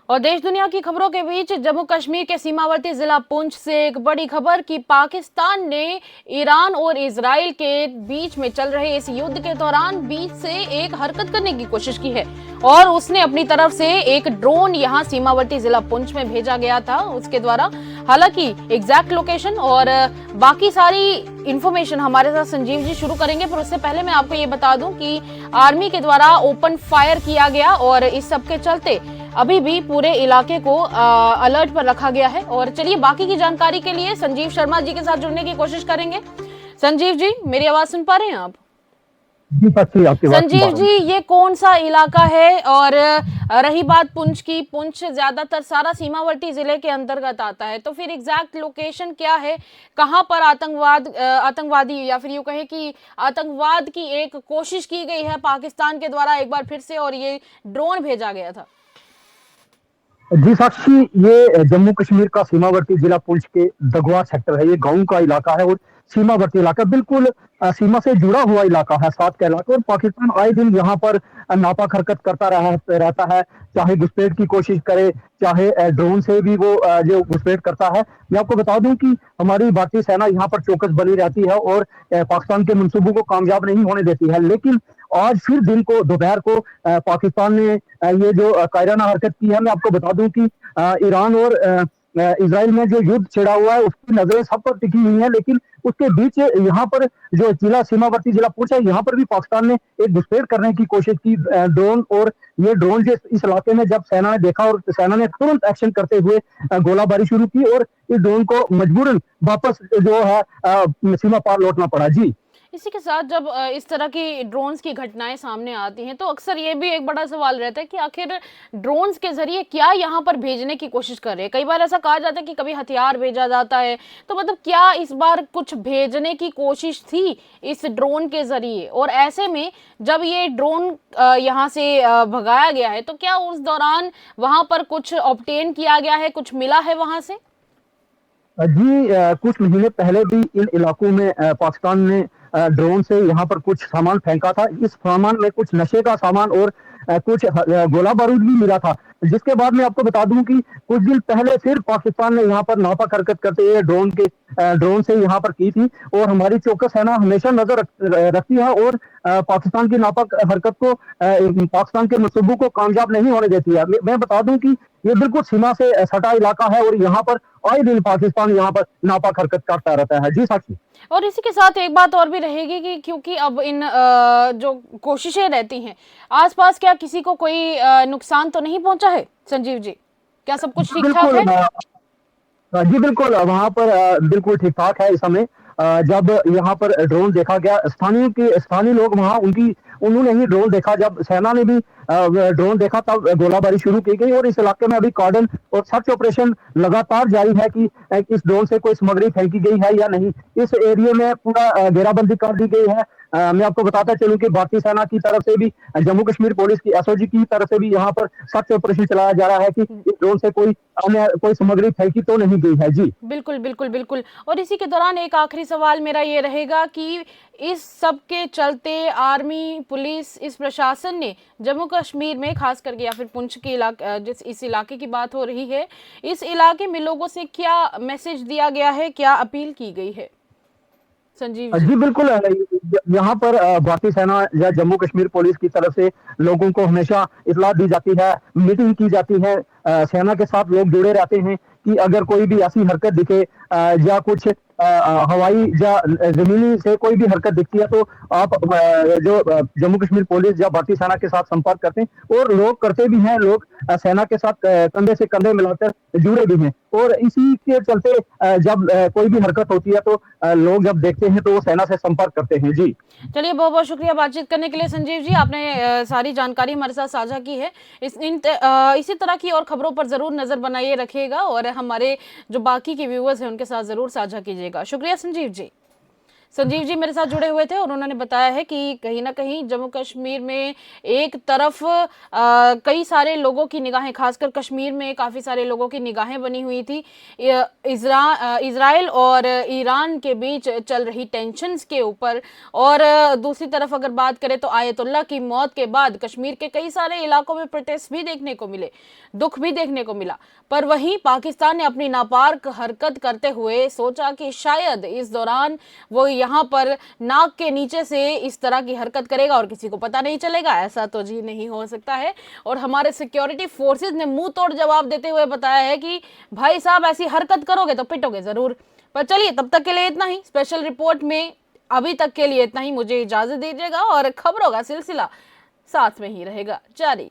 और देश दुनिया की खबरों के बीच जम्मू कश्मीर के सीमावर्ती जिला पुंछ से एक बड़ी खबर कि पाकिस्तान ने ईरान और इजराइल के बीच में चल रहे इस युद्ध के दौरान बीच से एक हरकत करने की कोशिश की है और उसने अपनी तरफ से एक ड्रोन यहां सीमावर्ती जिला पुंछ में भेजा गया था उसके द्वारा। हालांकि एग्जैक्ट लोकेशन और बाकी सारी इंफॉर्मेशन हमारे साथ संजीव जी शुरू करेंगे, पर उससे पहले मैं आपको ये बता दूं कि आर्मी के द्वारा ओपन फायर किया गया और इस सब के चलते अभी भी पूरे इलाके को अलर्ट पर रखा गया है। और चलिए बाकी की जानकारी के लिए संजीव शर्मा जी के साथ जुड़ने की कोशिश करेंगे। संजीव जी, मेरी आवाज सुन पा रहे हैं आप? जी साक्षी, आपकी बात सुन पा संजीव रहा जी, हूँ। ये कौन सा इलाका है? और रही बात पुंछ की, पुंछ ज्यादातर सारा सीमावर्ती जिले के अंतर्गत आता है, तो फिर एग्जैक्ट लोकेशन क्या है? कहां पर आतंकवादी या फिर यूं कहे कि आतंकवाद की एक कोशिश की गई है पाकिस्तान के द्वारा एक बार फिर से और ये ड्रोन भेजा गया था? जी साक्षी, ये जम्मू कश्मीर का सीमावर्ती जिला पुंछ के दगवा सेक्टर है। ये गांव का इलाका है और सीमावर्ती इलाका बिल्कुल सीमा से जुड़ा हुआ इलाका है, साथ का इलाका। और पाकिस्तान आए दिन यहाँ पर नापाक हरकत करता रहता है, चाहे घुसपैठ की कोशिश करे, चाहे ड्रोन से भी वो जो घुसपैठ करता है। मैं आपको बता दूं कि हमारी भारतीय सेना यहाँ पर चौकस बनी रहती है और पाकिस्तान के मंसूबों को कामयाब नहीं होने देती है। लेकिन आज फिर दिन को दोपहर को पाकिस्तान ने ये जो कायराना हरकत की है। मैं आपको बता दूं कि ईरान और इसराइल में जो युद्ध छिड़ा हुआ है उसकी नजरें सब पर टिकी हुई है, लेकिन उसके बीच यहाँ पर जो जिला सीमावर्ती जिला पुंछ है, यहाँ पर भी पाकिस्तान ने एक घुसपैठ करने की कोशिश की ड्रोन। और ये ड्रोन जो इस इलाके में जब सेना ने देखा और सेना ने तुरंत एक्शन करते हुए गोलाबारी शुरू की और इस ड्रोन को मजबूरन वापस जो है सीमा पार लौटना पड़ा। जी। इसी के साथ जब इस तरह की ड्रोन्स की घटनाएं सामने आती हैं तो अक्सर ये भी एक बड़ा सवाल रहता है कि आखिर ड्रोन्स के जरिए क्या यहाँ पर भेजने की कोशिश कर रहे हैं। कई बार ऐसा कहा जाता है कि कभी हथियार भेजा जाता है, तो मतलब क्या इस बार कुछ भेजने की कोशिश थी इस ड्रोन के जरिए? और ऐसे में जब ये ड्रोन यहाँ से भगाया गया है तो क्या उस दौरान वहां पर कुछ ऑब्टेन किया गया है, कुछ मिला है वहां से? जी, कुछ महीने पहले भी इन इलाकों में पाकिस्तान ने ड्रोन से यहाँ पर कुछ सामान फेंका था। इस सामान में कुछ नशे का सामान और कुछ गोला बारूद भी मिला था। जिसके बाद मैं आपको बता दूं कि कुछ दिन पहले फिर पाकिस्तान ने यहाँ पर नापाक हरकत करते हुए ड्रोन से यहाँ पर की थी। और हमारी चौकस सेना हमेशा नजर रखती है और पाकिस्तान की नापाक हरकत को पाकिस्तान के मंसूबों को कामयाब नहीं होने देती है। मैं बता दूं कि ये बिल्कुल सीमा से सटा इलाका है और यहाँ पर आए दिन पाकिस्तान यहाँ पर नापाक हरकत करता रहता है। जी साक्षी। और इसी के साथ एक बात और भी रहेगी कि क्योंकि अब इन जो कोशिशें रहती हैं आसपास, क्या किसी को कोई नुकसान तो नहीं पहुंचा है संजीव जी? क्या सब कुछ जी ठीक ठाक बिल्कुल। है? जी बिल्कुल, वहाँ पर बिल्कुल ठीक ठाक है इस समय। जब यहाँ पर ड्रोन देखा गया, स्थानीय लोग वहाँ उनकी उन्होंने ही ड्रोन देखा। जब सेना ने भी ड्रोन देखा तब गोलाबारी शुरू की गई और इस इलाके में अभी कार्डन और सर्च ऑपरेशन लगातार जारी है कि इस ड्रोन से कोई सामग्री फेंकी गई है या नहीं। इस एरिया में पूरा घेराबंदी कर दी गई है। मैं आपको बताता चलूं कि भारतीय सेना की तरफ से भी, जम्मू कश्मीर पुलिस की एसओजी की तरफ से भी यहाँ पर सर्च ऑपरेशन चलाया जा रहा है कि इस ड्रोन से कोई सामग्री फेंकी तो नहीं गई है। जी। बिल्कुल बिल्कुल बिल्कुल। और इसी के दौरान एक आखिरी सवाल मेरा ये रहेगा कि इस सब के चलते आर्मी, पुलिस, इस प्रशासन ने जम्मू कश्मीर में खास करके या फिर पुंछ के इलाके, जिस इस इलाके की बात हो रही है, इस इलाके में लोगों से क्या मैसेज दिया गया है, क्या अपील की गई है संजीव जी? जी बिल्कुल, यहाँ पर भारतीय सेना या जम्मू कश्मीर पुलिस की तरफ से लोगों को हमेशा इतला दी जाती है, मीटिंग की जाती है। सेना के साथ लोग जुड़े रहते हैं कि अगर कोई भी ऐसी हरकत दिखे या कुछ हवाई या जमीनी से कोई भी हरकत दिखती है तो आप जो जम्मू कश्मीर पुलिस या भारतीय सेना के साथ संपर्क करते हैं। और लोग करते भी हैं, लोग सेना के साथ कंधे से कंधे मिलाकर जुड़े भी हैं। और इसी के चलते जब कोई भी हरकत होती है तो लोग जब देखते हैं तो वो सेना से संपर्क करते हैं। जी। चलिए, बहुत बहुत शुक्रिया बातचीत करने के लिए संजीव जी। आपने सारी जानकारी हमारे साथ साझा की है। इसी तरह की और खबरों पर जरूर नजर बनाइए रखिएगा और हमारे जो बाकी के व्यूअर्स हैं उनके साथ जरूर साझा कीजिएगा। शुक्रिया संजीव जी। संजीव जी मेरे साथ जुड़े हुए थे और उन्होंने बताया है कि कहीं ना कहीं जम्मू कश्मीर में एक तरफ कई सारे लोगों की निगाहें, खासकर कश्मीर में काफी सारे लोगों की निगाहें बनी हुई थी इजराइल और ईरान के बीच चल रही टेंशन्स के ऊपर। और दूसरी तरफ अगर बात करें तो आयतुल्ला की मौत के बाद कश्मीर के कई सारे इलाकों में प्रोटेस्ट भी देखने को मिले, दुख भी देखने को मिला। पर वहीं पाकिस्तान ने अपनी नापाक हरकत करते हुए सोचा कि शायद इस दौरान वो यहाँ पर नाक के नीचे से इस तरह की हरकत करेगा और किसी को पता नहीं चलेगा। ऐसा तो जी नहीं हो सकता है। और हमारे सिक्योरिटी फोर्सेस ने मुंह तोड़ जवाब देते हुए बताया है कि भाई साहब ऐसी हरकत करोगे तो पिटोगे जरूर। पर चलिए तब तक के लिए इतना ही, स्पेशल रिपोर्ट में अभी तक के लिए इतना ही। मुझे इजाजत दीजिएगा और खबरों का सिलसिला साथ में ही रहेगा जारी।